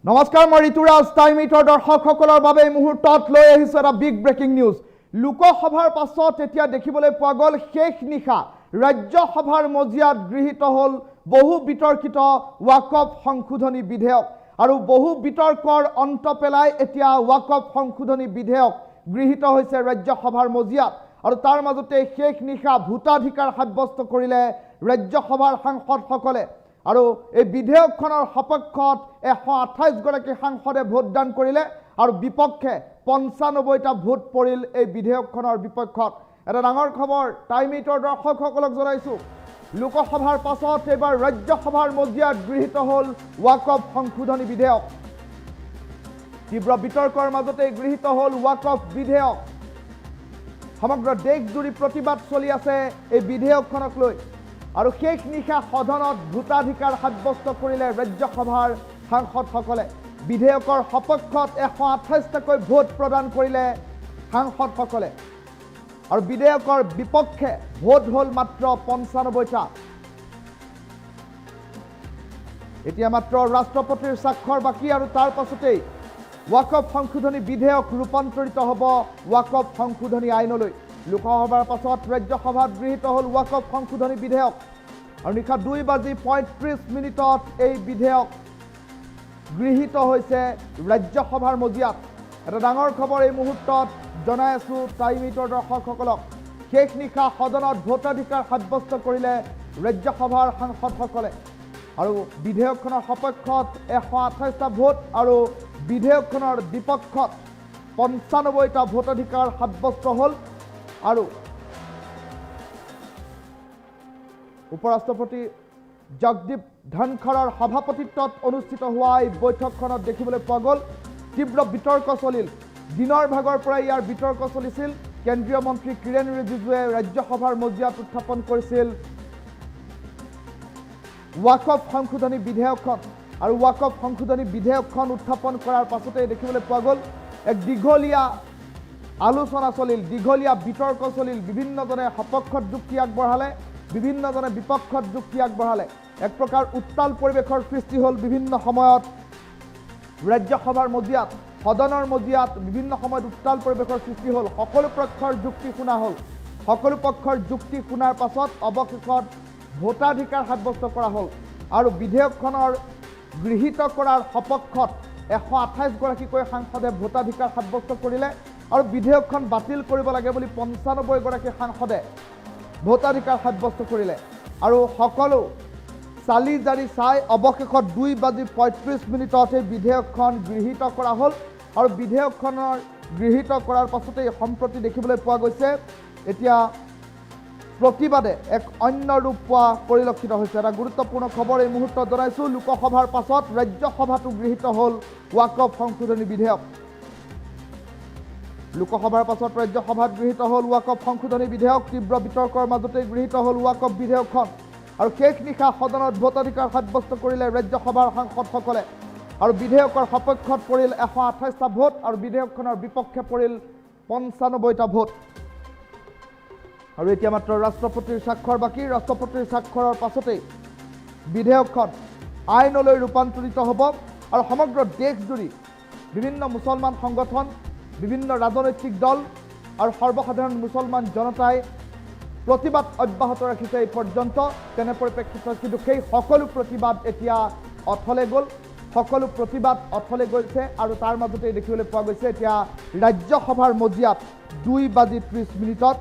নমস্কাৰ মই ঋতুৰাজ টাইম ইটৰ দৰ্শকসকলৰ বাবে এই মুহূৰ্তত লৈ আহিছো এটা বিগ ব্ৰেকিং নিউজ। লোকসভাৰ পাছত এতিয়া দেখিবলৈ পোৱা গ'ল শেষ নিশা ৰাজ্যসভাৰ মজিয়াত গৃহীত হ'ল বহু বিতৰ্কিত ৱাকফ সংশোধনী বিধেয়ক আৰু বহু বিতৰ্কৰ অন্ত পেলাই এতিয়া ৱাকফ সংশোধনী বিধেয়ক গৃহীত হৈছে ৰাজ্যসভাৰ মজিয়াত আৰু তাৰ মাজতে শেষ নিশা ভোটাধিকাৰ সাব্যস্ত কৰিলে ৰাজ্যসভাৰ সাংসদসকলে আৰু এই বিধেয়কখনৰ সপক্ষত 128 গৰাকী সাংসদে ভোটদান কৰিলে আৰু বিপক্ষে 95টা ভোট পৰিল এই বিধেয়কখনৰ বিপক্ষত। এটা ডাঙৰ খবৰ টাইম ইটৰ দৰ্শকসকলক জনাইছো। লোকসভাৰ পাছত এবাৰ ৰাজ্যসভাৰ মজিয়াত গৃহীত হ'ল ৱাকফ সংশোধনী বিধেয়ক। তীব্ৰ বিতৰ্কৰ মাজতে গৃহীত হ'ল ৱাকফ বিধেয়ক। সমগ্ৰ দেশজুৰি প্ৰতিবাদ চলি আছে এই বিধেয়কখনক লৈ আৰু শেষ নিশা সদনত ভোটাধিকাৰ সাব্যস্ত কৰিলে ৰাজ্যসভাৰ সাংসদসকলে। বিধেয়কৰ সপক্ষত 128টাকৈ ভোট প্ৰদান কৰিলে সাংসদসকলে আৰু বিধেয়কৰ বিপক্ষে ভোট হ'ল মাত্ৰ 95টা। এতিয়া মাত্ৰ ৰাষ্ট্ৰপতিৰ স্বাক্ষৰ বাকী আৰু তাৰ পাছতেই ৱাকফ সংশোধনী বিধেয়ক ৰূপান্তৰিত হ'ব ৱাকফ সংশোধনী আইনলৈ। লোকসভাৰ পাছত ৰাজ্যসভাত গৃহীত হ'ল ৱাকফ সংশোধনী বিধেয়ক আৰু নিশা 2:35 এই বিধেয়ক গৃহীত হৈছে ৰাজ্যসভাৰ মজিয়াত। এটা ডাঙৰ খবৰ এই মুহূৰ্তত জনাই আছো টাইম ইটৰ দৰ্শকসকলক। শেষ নিশা সদনত ভোটাধিকাৰ সাব্যস্ত কৰিলে ৰাজ্যসভাৰ সাংসদসকলে আৰু বিধেয়কখনৰ সপক্ষত 128টা ভোট আৰু বিধেয়কখনৰ বিপক্ষত 95টা ভোটাধিকাৰ সাব্যস্ত হ'ল আৰু উপৰাষ্ট্ৰপতি জগদীপ ধনখৰৰ সভাপতিত্বত অনুষ্ঠিত হোৱা এই বৈঠকখনত দেখিবলৈ পোৱা গ'ল তীব্ৰ বিতৰ্ক চলিল। দিনৰ ভাগৰ পৰা ইয়াৰ বিতৰ্ক চলিছিল। কেন্দ্ৰীয় মন্ত্ৰী কিৰেণ ৰিজিজুৱে ৰাজ্যসভাৰ মজিয়াত উত্থাপন কৰিছিল ৱাকফ সংশোধনী বিধেয়কখন আৰু ৱাকফ সংশোধনী বিধেয়কখন উত্থাপন কৰাৰ পাছতে দেখিবলৈ পোৱা গ'ল এক দীঘলীয়া আলোচনা চলিল, দীঘলীয়া বিতৰ্ক চলিল। বিভিন্নজনে সপক্ষত যুক্তি আগবঢ়ালে, বিভিন্নজনে বিপক্ষত যুক্তি আগবঢ়ালে। এক প্ৰকাৰ উত্তাল পৰিৱেশৰ সৃষ্টি হ'ল বিভিন্ন সময়ত ৰাজ্যসভাৰ মজিয়াত, সদনৰ মজিয়াত বিভিন্ন সময়ত উত্তাল পৰিৱেশৰ সৃষ্টি হ'ল। সকলো পক্ষৰ যুক্তি শুনা হ'ল। সকলো পক্ষৰ যুক্তি শুনাৰ পাছত অৱশেষত ভোটাধিকাৰ সাব্যস্ত কৰা হ'ল আৰু বিধেয়কখনৰ গৃহীত কৰাৰ সপক্ষত 128 গৰাকীকৈ সাংসদে ভোটাধিকাৰ সাব্যস্ত কৰিলে আৰু বিধেয়কখন বাতিল কৰিব লাগে বুলি 95 গৰাকী সাংসদে ভোটাধিকাৰ সাব্যস্ত কৰিলে আৰু সকলো চালি জাৰি চাই অৱশেষত 2:35 এই বিধেয়কখন গৃহীত কৰা হ'ল আৰু বিধেয়কখনৰ গৃহীত কৰাৰ পাছতেই সম্প্ৰতি দেখিবলৈ পোৱা গৈছে এতিয়া প্ৰতিবাদে এক অন্য ৰূপ পোৱা পৰিলক্ষিত হৈছে। এটা গুৰুত্বপূৰ্ণ খবৰ এই মুহূৰ্তত জনাইছোঁ। লোকসভাৰ পাছত ৰাজ্যসভাতো গৃহীত হ'ল ৱাকফ সংশোধনী বিধেয়ক। লোকসভাৰ পাছত ৰাজ্যসভাত গৃহীত হ'ল ৱাকফ সংশোধনী বিধেয়ক। তীব্ৰ বিতৰ্কৰ মাজতে গৃহীত হ'ল ৱাকফ বিধেয়কখন আৰু শেষ নিশা সদনত ভোটাধিকাৰ সাব্যস্ত কৰিলে ৰাজ্যসভাৰ সাংসদসকলে আৰু বিধেয়কৰ সপক্ষত পৰিল 128টা ভোট আৰু বিধেয়কখনৰ বিপক্ষে পৰিল 95টা ভোট। আৰু এতিয়া মাত্ৰ ৰাষ্ট্ৰপতিৰ স্বাক্ষৰ বাকী। ৰাষ্ট্ৰপতিৰ স্বাক্ষৰৰ পাছতেই বিধেয়কখন আইনলৈ ৰূপান্তৰিত হ'ব আৰু সমগ্ৰ দেশজুৰি বিভিন্ন মুছলমান সংগঠন, বিভিন্ন ৰাজনৈতিক দল আৰু সৰ্বসাধাৰণ মুছলমান জনতাই প্ৰতিবাদ অব্যাহত ৰাখিছে এই পৰ্যন্ত। তেনে পৰিপ্ৰেক্ষিতত কিন্তু সেই সকলো প্ৰতিবাদ এতিয়া অথলে গ'ল, সকলো প্ৰতিবাদ অথলে গৈছে আৰু তাৰ মাজতে দেখিবলৈ পোৱা গৈছে এতিয়া ৰাজ্যসভাৰ মজিয়াত 2:30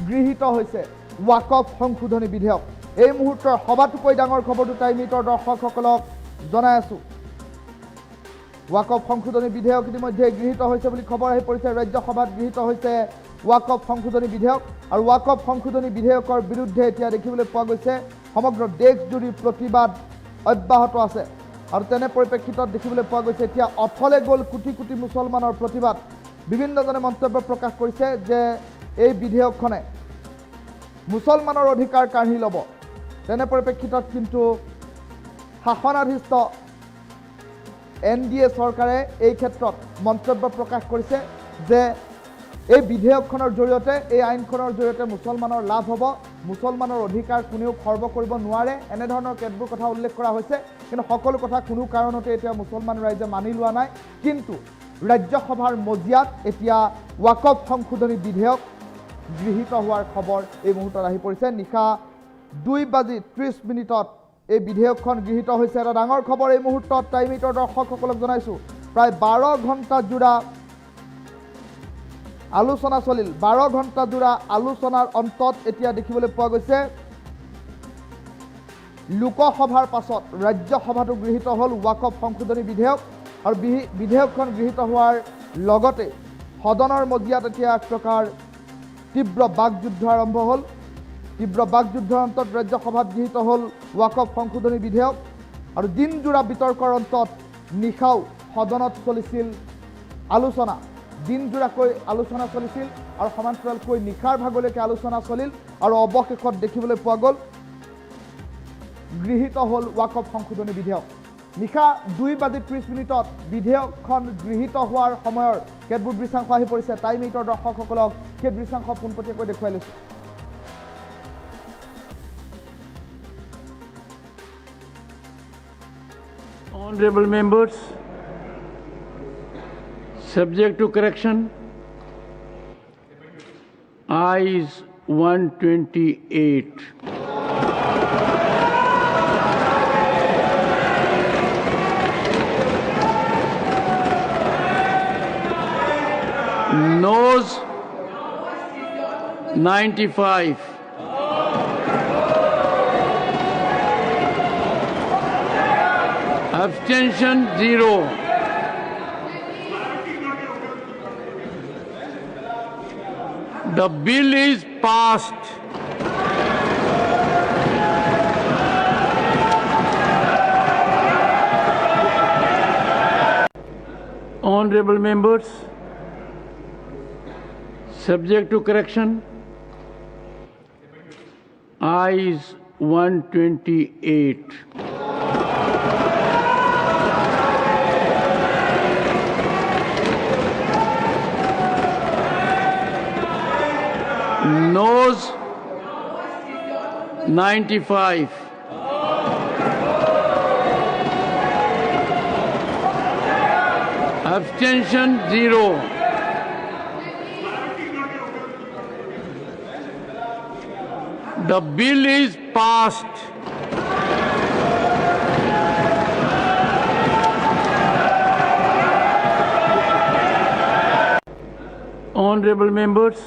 গৃহীত হৈছে ৱাকফ সংশোধনী বিধেয়ক। এই মুহূৰ্তৰ সবাতোকৈ ডাঙৰ খবৰটো টাইম ইটৰ দৰ্শকসকলক জনাই আছোঁ। ৱাকফ সংশোধনী বিধেয়ক ইতিমধ্যে গৃহীত হৈছে বুলি খবৰ আহি পৰিছে। ৰাজ্যসভাত গৃহীত হৈছে ৱাকফ সংশোধনী বিধেয়ক আৰু ৱাকফ সংশোধনী বিধেয়কৰ বিৰুদ্ধে এতিয়া দেখিবলৈ পোৱা গৈছে সমগ্ৰ দেশজুৰি প্ৰতিবাদ অব্যাহত আছে আৰু তেনে পৰিপ্ৰেক্ষিতত দেখিবলৈ পোৱা গৈছে এতিয়া অথলে গ'ল কোটি কোটি মুছলমানৰ প্ৰতিবাদ। বিভিন্নজনে মন্তব্য প্ৰকাশ কৰিছে যে এই বিধেয়কখনে মুছলমানৰ অধিকাৰ কাঢ়ি ল'ব। তেনে পৰিপ্ৰেক্ষিতত কিন্তু শাসনাধীষ্ঠ NDA চৰকাৰে এই ক্ষেত্ৰত মন্তব্য প্ৰকাশ কৰিছে যে এই বিধেয়কখনৰ জৰিয়তে, এই আইনখনৰ জৰিয়তে মুছলমানৰ লাভ হ'ব, মুছলমানৰ অধিকাৰ কোনেও খৰ্ব কৰিব নোৱাৰে, এনেধৰণৰ কেতবোৰ কথা উল্লেখ কৰা হৈছে। কিন্তু সকলো কথা কোনো কাৰণতে এতিয়া মুছলমান ৰাইজে মানি লোৱা নাই কিন্তু ৰাজ্যসভাৰ মজিয়াত এতিয়া ৱাকফ সংশোধনী বিধেয়ক গৃহীত হোৱাৰ খবৰ এই মুহূৰ্তত আহি পৰিছে নিশা 2:30 এই বিধেয়কখন গৃহীত হৈছে এটা ডাঙৰ খবৰ এই মুহূৰ্তত টাইম 8ৰ দৰ্শকসকলক জনাইছোঁ প্ৰায় 12 ঘণ্টা জোৰা আলোচনা চলিল 12 ঘণ্টা জোৰা আলোচনাৰ অন্তত এতিয়া দেখিবলৈ পোৱা গৈছে লোকসভাৰ পাছত ৰাজ্যসভাটো গৃহীত হ'ল ৱাকফ সংশোধনী বিধেয়ক আৰু বিধেয়কখন গৃহীত হোৱাৰ লগতে সদনৰ মজিয়াত এতিয়া এক প্ৰকাৰ তীব্ৰ বাকযুদ্ধ আৰম্ভ হ'ল তীব্ৰ বাকযুদ্ধৰ অন্তত ৰাজ্যসভাত গৃহীত হ'ল ৱাকফ সংশোধনী বিধেয়ক আৰু দিনজোৰা বিতৰ্কৰ অন্তত নিশাও সদনত চলিছিল আলোচনা দিনজোৰাকৈ আলোচনা চলিছিল আৰু সমান্তৰালকৈ নিশাৰ ভাগলৈকে আলোচনা চলিল আৰু অৱশেষত দেখিবলৈ পোৱা গ'ল গৃহীত হ'ল ৱাকফ সংশোধনী বিধেয়ক নিশা 2:30 বিধেয়কখন গৃহীত হোৱাৰ সময়ৰ কেতবোৰ দৃশ্যাংশ আহি পৰিছে টাইম 8ৰ দৰ্শকসকলক সেই দৃশ্যাংশ পোনপটীয়াকৈ দেখুৱাই লৈছোঁ Honorable members, subject to correction, ayes 128. Noes 95. Abstention 0. The bill is passed. Honorable members, subject to correction, ayes 128. Noes 95. Abstention 0. The bill is passed. Honorable members,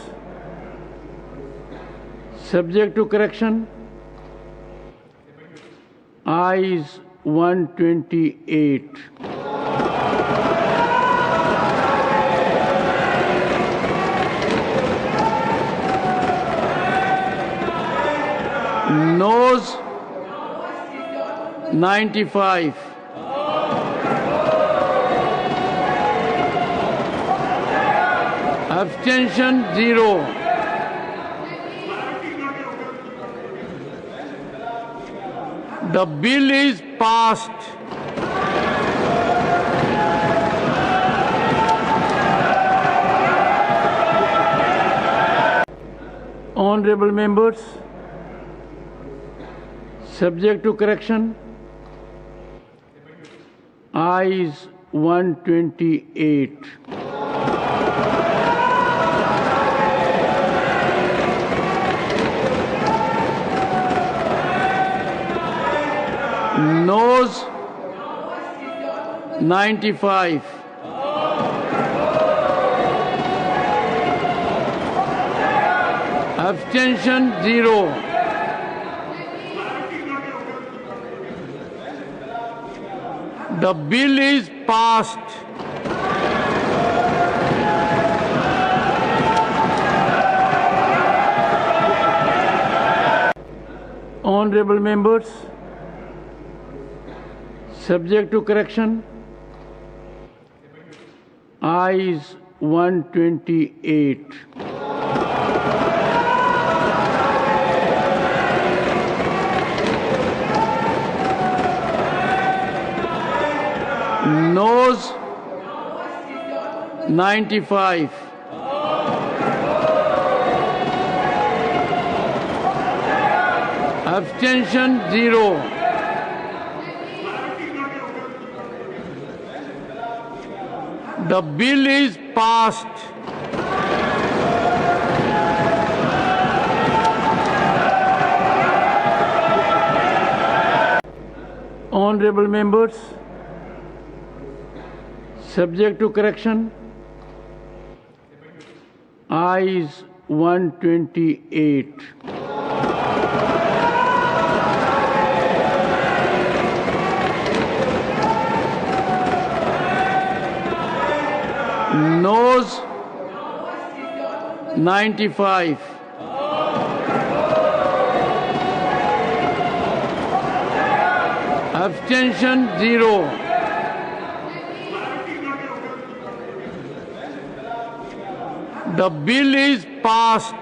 subject to correction, ayes 128. Noes 95. Abstention 0. The bill is passed. Honorable members, subject to correction, ayes 128. Noes 95. Abstention 0. The bill is passed. Honorable members, subject to correction, ayes 128. Noes 95. Abstention 0. The bill is passed. Honorable members, subject to correction, ayes 128. Noes 95. Abstention 0. The bill is passed.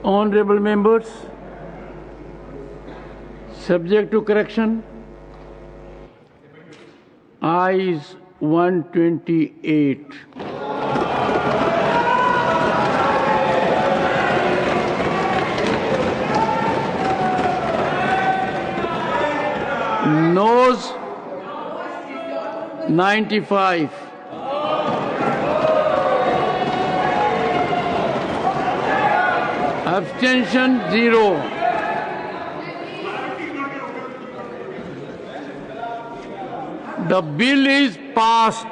Honorable members, subject to correction, ayes 128. Noes 95. Abstention 0. The bill is passed.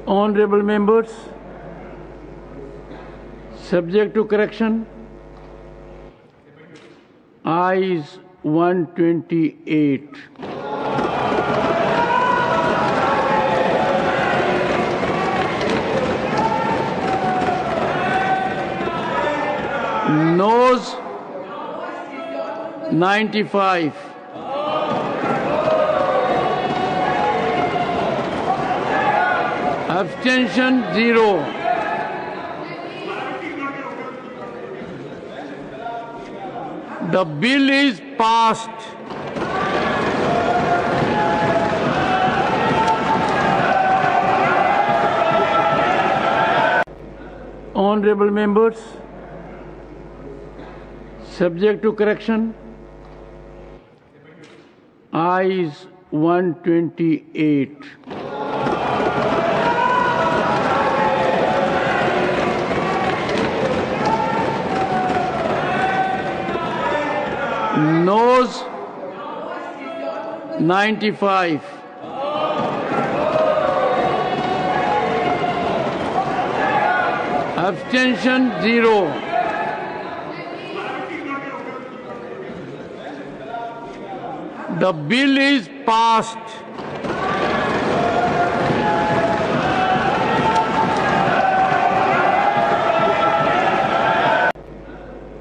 Honorable members, subject to correction, ayes 128. Noes 95. Abstention 0. The bill is passed. Honorable members, subject to correction, ayes 128. Noes 95. Abstention 0. The bill is passed.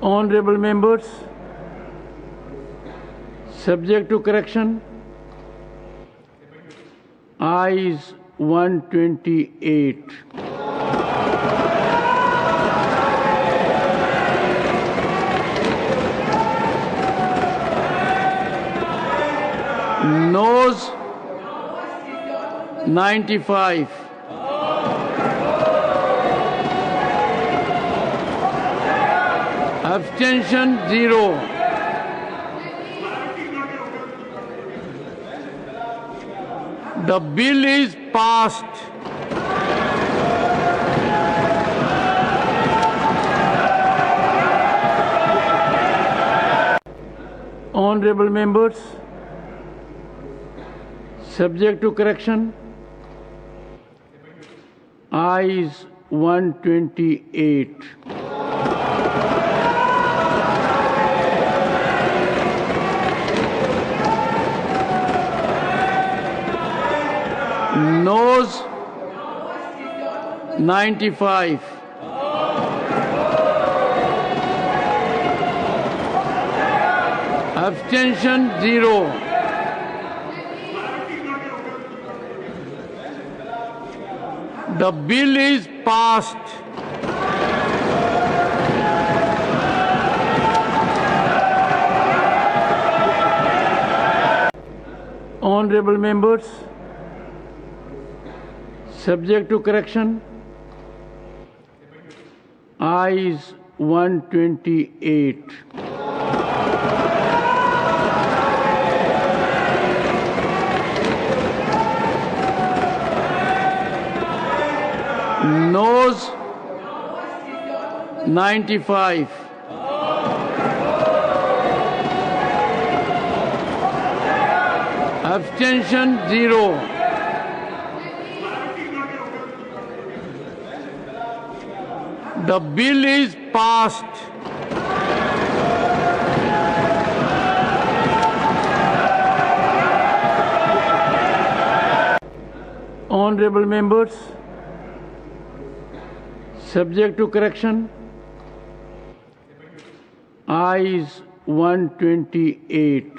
Honorable members, subject to correction, ayes 128. Noes 95. Abstention 0. The bill is passed. Honorable members, subject to correction, ayes 128. Noes 95. Abstention 0. The bill is passed. Honorable members, Subject to correction. Ayes 128. Noes 95. Abstention 0. The bill is passed. Honorable members, subject to correction, ayes 128.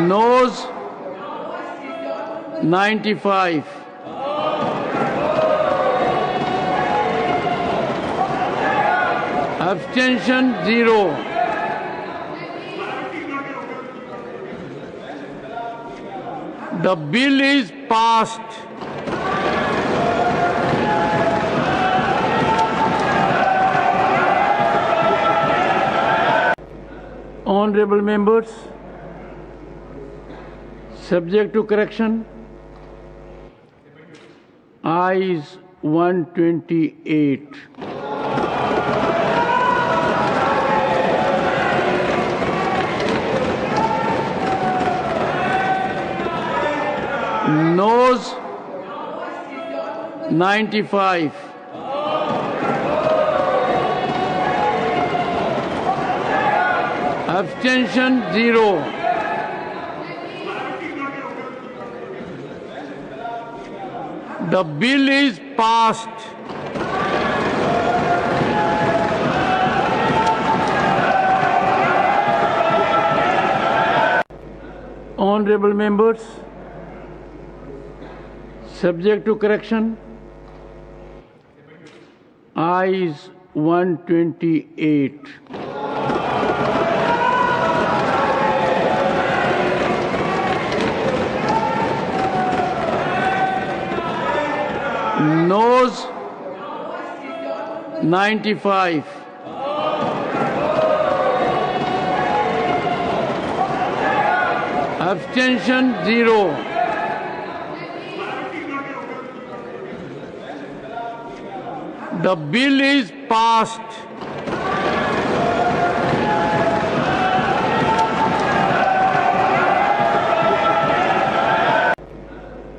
Noes 95. Abstention 0. The bill is passed. Honorable members, subject to correction, ayes 128. Noes 95. Abstention 0. The bill is passed. Honorable members, subject to correction, ayes 128. Noes 95. Abstention 0. The bill is passed.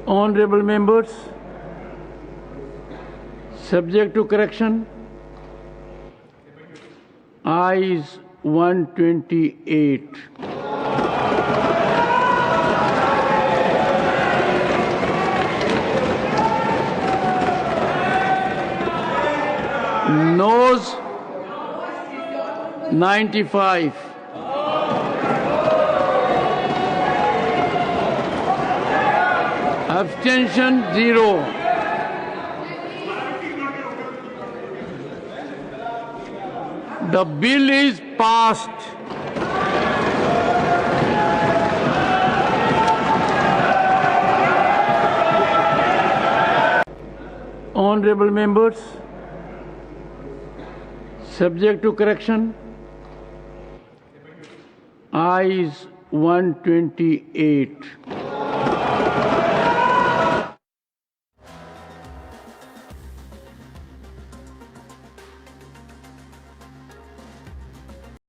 Honorable members, subject to correction, ayes 128. Noes 95. Abstention 0. The bill is passed. Honorable members, subject to correction, ayes 128.